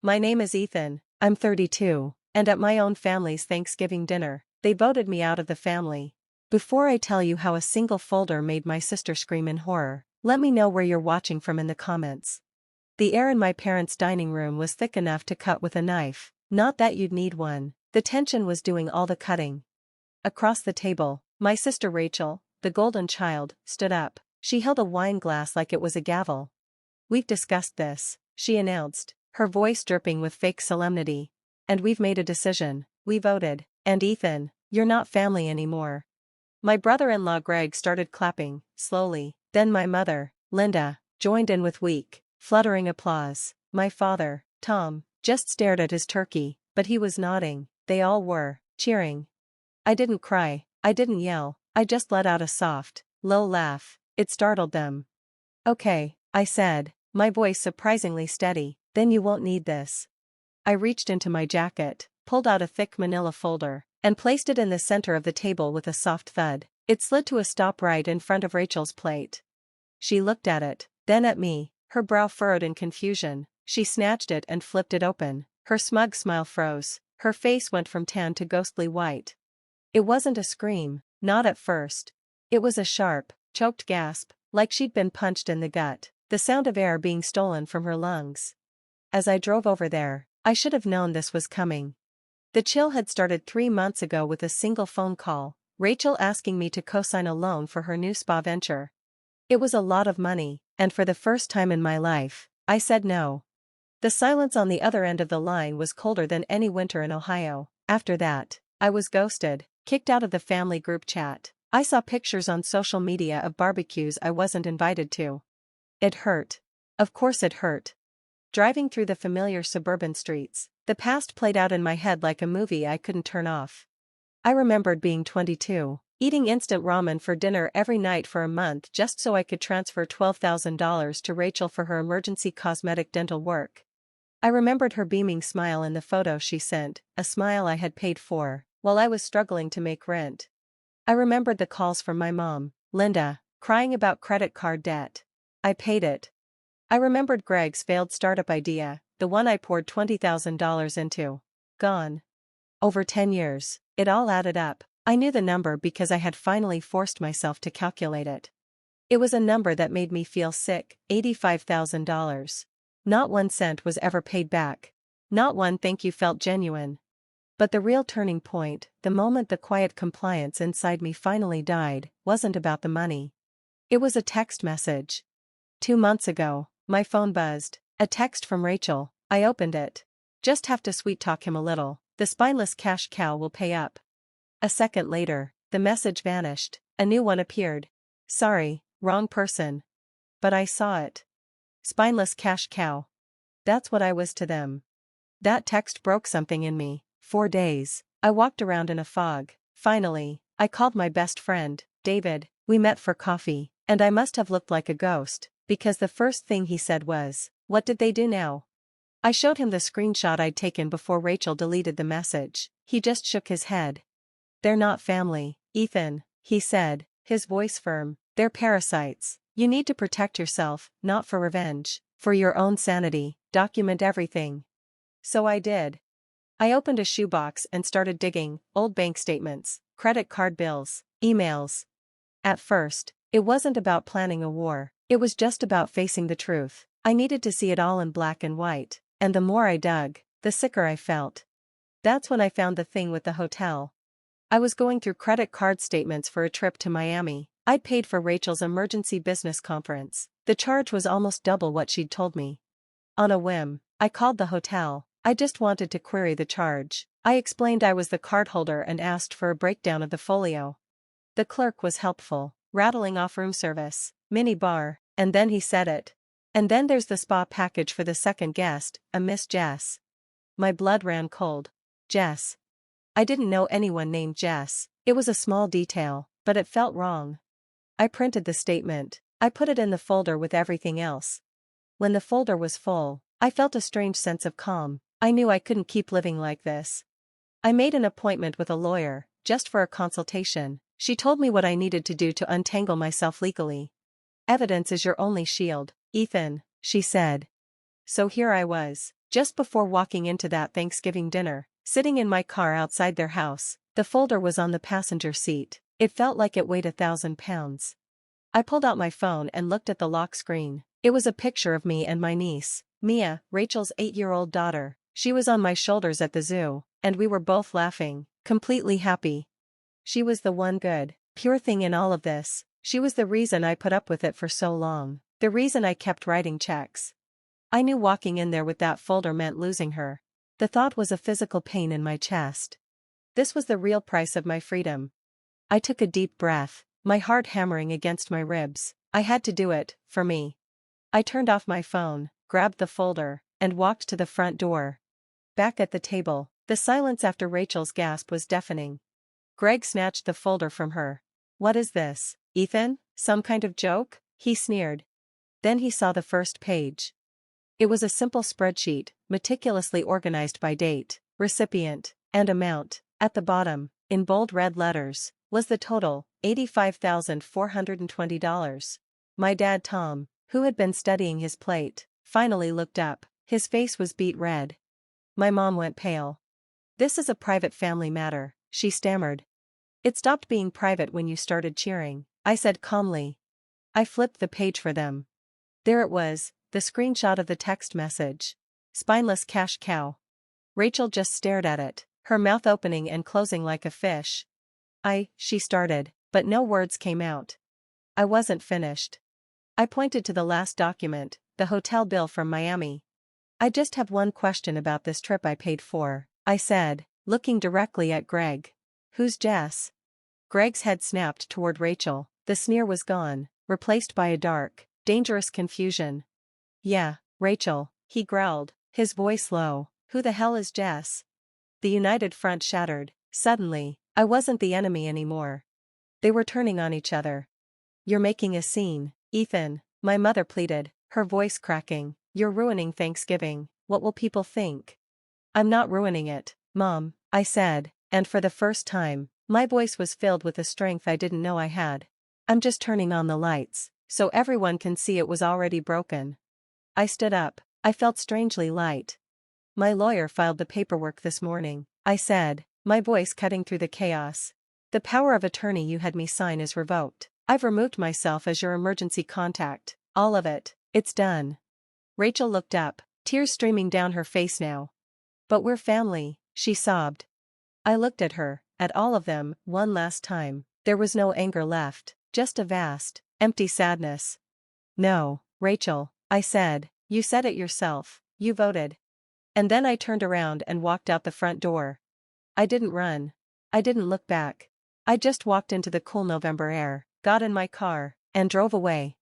My name is Ethan, I'm 32, and at my own family's Thanksgiving dinner, they voted me out of the family. Before I tell you how a single folder made my sister scream in horror, let me know where you're watching from in the comments. The air in my parents' dining room was thick enough to cut with a knife, not that you'd need one. The tension was doing all the cutting. Across the table, my sister Rachel, the golden child, stood up. She held a wine glass like it was a gavel. "We've discussed this," she announced, her voice dripping with fake solemnity. "And we've made a decision. We voted. And Ethan, you're not family anymore." My brother-in-law Greg started clapping, slowly. Then my mother, Linda, joined in with weak, fluttering applause. My father, Tom, just stared at his turkey, but he was nodding. They all were, cheering. I didn't cry, I didn't yell, I just let out a soft, low laugh. It startled them. "Okay," I said, my voice surprisingly steady, "then you won't need this." I reached into my jacket, pulled out a thick manila folder, and placed it in the center of the table with a soft thud. It slid to a stop right in front of Rachel's plate. She looked at it, then at me, her brow furrowed in confusion. She snatched it and flipped it open. Her smug smile froze, her face went from tan to ghostly white. It wasn't a scream, not at first. It was a sharp, choked gasp, like she'd been punched in the gut, the sound of air being stolen from her lungs. As I drove over there, I should have known this was coming. The chill had started 3 months ago with a single phone call, Rachel asking me to co-sign a loan for her new spa venture. It was a lot of money, and for the first time in my life, I said no. The silence on the other end of the line was colder than any winter in Ohio. After that, I was ghosted, kicked out of the family group chat. I saw pictures on social media of barbecues I wasn't invited to. It hurt. Of course it hurt. Driving through the familiar suburban streets, the past played out in my head like a movie I couldn't turn off. I remembered being 22, eating instant ramen for dinner every night for a month just so I could transfer $12,000 to Rachel for her emergency cosmetic dental work. I remembered her beaming smile in the photo she sent, a smile I had paid for, while I was struggling to make rent. I remembered the calls from my mom, Linda, crying about credit card debt. I paid it. I remembered Greg's failed startup idea, the one I poured $20,000 into. Gone. Over 10 years, it all added up. I knew the number because I had finally forced myself to calculate it. It was a number that made me feel sick, $85,000. Not 1 cent was ever paid back. Not one thank you felt genuine. But the real turning point, the moment the quiet compliance inside me finally died, wasn't about the money. It was a text message. 2 months ago, my phone buzzed. A text from Rachel. I opened it. "Just have to sweet-talk him a little. The spineless cash cow will pay up." A second later, the message vanished. A new one appeared. "Sorry, wrong person." But I saw it. Spineless cash cow. That's what I was to them. That text broke something in me. 4 days, I walked around in a fog. Finally, I called my best friend, David. We met for coffee, and I must have looked like a ghost, because the first thing he said was, "What did they do now?" I showed him the screenshot I'd taken before Rachel deleted the message. He just shook his head. "They're not family, Ethan," he said, his voice firm. "They're parasites. You need to protect yourself, not for revenge, for your own sanity. Document everything." So I did. I opened a shoebox and started digging, old bank statements, credit card bills, emails. At first, it wasn't about planning a war, it was just about facing the truth. I needed to see it all in black and white, and the more I dug, the sicker I felt. That's when I found the thing with the hotel. I was going through credit card statements for a trip to Miami. I'd paid for Rachel's emergency business conference. The charge was almost double what she'd told me. On a whim, I called the hotel. I just wanted to query the charge. I explained I was the cardholder and asked for a breakdown of the folio. The clerk was helpful, rattling off room service, mini bar, and then he said it. "And then there's the spa package for the second guest, a Miss Jess." My blood ran cold. Jess. I didn't know anyone named Jess. It was a small detail, but it felt wrong. I printed the statement. I put it in the folder with everything else. When the folder was full, I felt a strange sense of calm. I knew I couldn't keep living like this. I made an appointment with a lawyer, just for a consultation. She told me what I needed to do to untangle myself legally. "Evidence is your only shield, Ethan," she said. So here I was, Just before walking into that Thanksgiving dinner, sitting in my car outside their house, the folder was on the passenger seat. It felt like it weighed 1,000 pounds. I pulled out my phone and looked at the lock screen. It was a picture of me and my niece, Mia, Rachel's 8-year-old daughter. She was on my shoulders at the zoo, and we were both laughing, completely happy. She was the one good, pure thing in all of this. She was the reason I put up with it for so long, the reason I kept writing checks. I knew walking in there with that folder meant losing her. The thought was a physical pain in my chest. This was the real price of my freedom. I took a deep breath, my heart hammering against my ribs. I had to do it, for me. I turned off my phone, grabbed the folder, and walked to the front door. Back at the table, the silence after Rachel's gasp was deafening. Greg snatched the folder from her. "What is this, Ethan? Some kind of joke?" he sneered. Then he saw the first page. It was a simple spreadsheet, meticulously organized by date, recipient, and amount. At the bottom, in bold red letters, was the total, $85,420. My dad Tom, who had been studying his plate, finally looked up. His face was beet red. My mom went pale. "This is a private family matter," she stammered. "It stopped being private when you started cheering," I said calmly. I flipped the page for them. There it was, the screenshot of the text message. "Spineless cash cow." Rachel just stared at it, her mouth opening and closing like a fish. She started, but no words came out. I wasn't finished. I pointed to the last document, the hotel bill from Miami. "I just have one question about this trip I paid for," I said, looking directly at Greg. "Who's Jess?" Greg's head snapped toward Rachel. The sneer was gone, replaced by a dark, dangerous confusion. "Yeah, Rachel," he growled, his voice low. "Who the hell is Jess?" The united front shattered. Suddenly, I wasn't the enemy anymore. They were turning on each other. "You're making a scene, Ethan," my mother pleaded, her voice cracking. "You're ruining Thanksgiving. What will people think?" "I'm not ruining it, Mom," I said, and for the first time, my voice was filled with a strength I didn't know I had. "I'm just turning on the lights, so everyone can see it was already broken." I stood up. I felt strangely light. "My lawyer filed the paperwork this morning," I said, my voice cutting through the chaos. "The power of attorney you had me sign is revoked. I've removed myself as your emergency contact. All of it. It's done." Rachel looked up, tears streaming down her face now. "But we're family," she sobbed. I looked at her, at all of them, one last time. There was no anger left, just a vast, empty sadness. "No, Rachel," I said, "you said it yourself, you voted." And then I turned around and walked out the front door. I didn't run. I didn't look back. I just walked into the cool November air, got in my car, and drove away.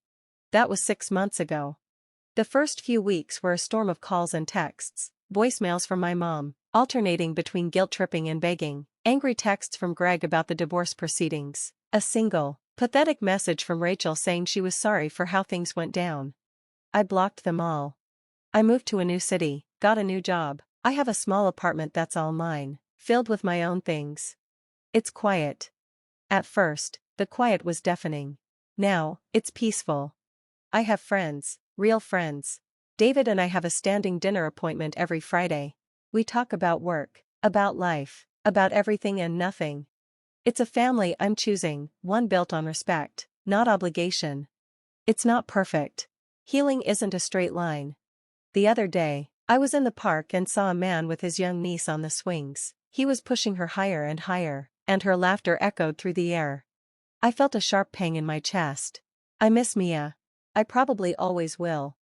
That was 6 months ago. The first few weeks were a storm of calls and texts, voicemails from my mom, alternating between guilt-tripping and begging, angry texts from Greg about the divorce proceedings, a single, pathetic message from Rachel saying she was sorry for how things went down. I blocked them all. I moved to a new city, got a new job. I have a small apartment that's all mine, filled with my own things. It's quiet. At first, the quiet was deafening. Now, it's peaceful. I have friends, real friends. David and I have a standing dinner appointment every Friday. We talk about work, about life, about everything and nothing. It's a family I'm choosing, one built on respect, not obligation. It's not perfect. Healing isn't a straight line. The other day, I was in the park and saw a man with his young niece on the swings. He was pushing her higher and higher, and her laughter echoed through the air. I felt a sharp pang in my chest. I miss Mia. I probably always will.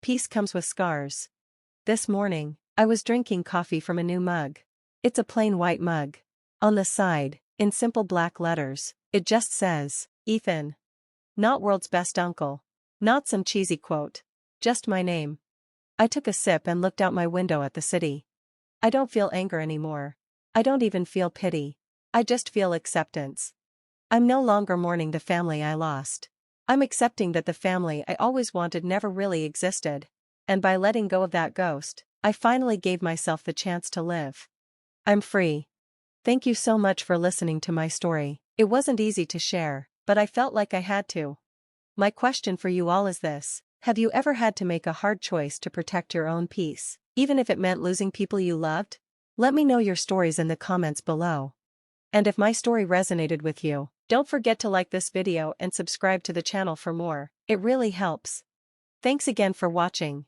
Peace comes with scars. This morning, I was drinking coffee from a new mug. It's a plain white mug. On the side, in simple black letters, it just says, Ethan. Not world's best uncle. Not some cheesy quote. Just my name. I took a sip and looked out my window at the city. I don't feel anger anymore. I don't even feel pity. I just feel acceptance. I'm no longer mourning the family I lost. I'm accepting that the family I always wanted never really existed. And by letting go of that ghost, I finally gave myself the chance to live. I'm free. Thank you so much for listening to my story. It wasn't easy to share, but I felt like I had to. My question for you all is this: Have you ever had to make a hard choice to protect your own peace, even if it meant losing people you loved? Let me know your stories in the comments below. And if my story resonated with you, don't forget to like this video and subscribe to the channel for more. It really helps. Thanks again for watching.